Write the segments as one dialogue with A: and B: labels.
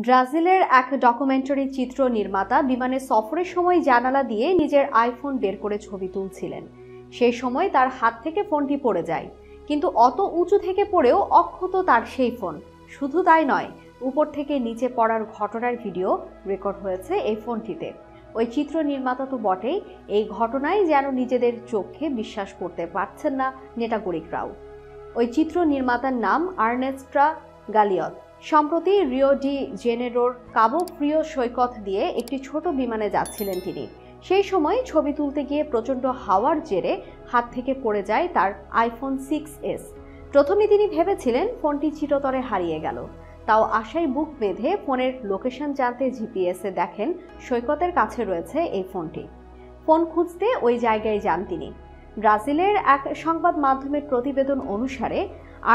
A: ব্রাজিলের এক ডকুমেন্টারি চিত্র নির্মাতা বিমানে সফরের সময় জানালা দিয়ে নিজের আইফোন বের করে ছবি তুলছিলেন। সেই সময় তার হাত থেকে ফোনটি পড়ে যায়, কিন্তু অত উঁচু থেকে পড়েও অক্ষত তার সেই ফোন। শুধু তাই নয়, উপর থেকে নিচে পড়ার ঘটনার ভিডিও রেকর্ড হয়েছে এই ফোনটিতে। ওই চিত্র নির্মাতা তো বটেই, এই ঘটনায় যেন নিজেদের চোখে বিশ্বাস করতে পারছেন না নেটাগরিকরাও। ওই চিত্র নির্মাতার নাম আর্নেস্টা গালিয়ত। সম্প্রতি রিও ডি জেনেরোর কাবো ফ্রিও সৈকত দিয়ে একটি ছোট বিমানে যাচ্ছিলেন তিনি। সেই সময় ছবি তুলতে গিয়ে প্রচণ্ড হাওয়ার জেরে হাত থেকে পড়ে যায় তার আইফোন 6s। প্রথমে তিনি ভেবেছিলেন ফোনটি চিরতরে হারিয়ে গেল। তাও আশায় বুক বেঁধে ফোনের লোকেশন জানতে জিপিএসে দেখেন সৈকতের কাছে রয়েছে এই ফোনটি। ফোন খুঁজতে ওই জায়গায় যান তিনি। ব্রাজিলের এক সংবাদ মাধ্যমের প্রতিবেদন অনুসারে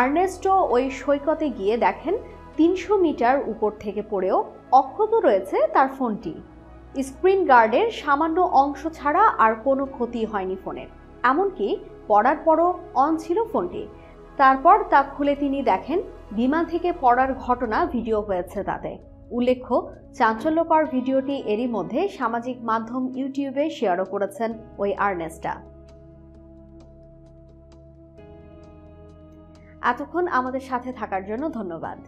A: আর্নেস্টো ওই সৈকতে গিয়ে দেখেন 300 মিটার উপর থেকে পড়েও অক্ষত রয়েছে তার ফোনটি। স্ক্রিন গার্ডের সামান্য অংশ ছাড়া আর কোনো ক্ষতি হয়নি ফোনের, এমনকি পড়ার পরও অন ছিল ফোনটি। তারপর তা খুলে তিনি দেখেন বিমান থেকে পড়ার ঘটনা ভিডিও হয়েছে তাতে। উল্লেখ্য, চাঞ্চল্যকর ভিডিওটি এরই মধ্যে সামাজিক মাধ্যম ইউটিউবে শেয়ারও করেছেন ওই আর্নেস্টা। এতক্ষণ আমাদের সাথে থাকার জন্য ধন্যবাদ।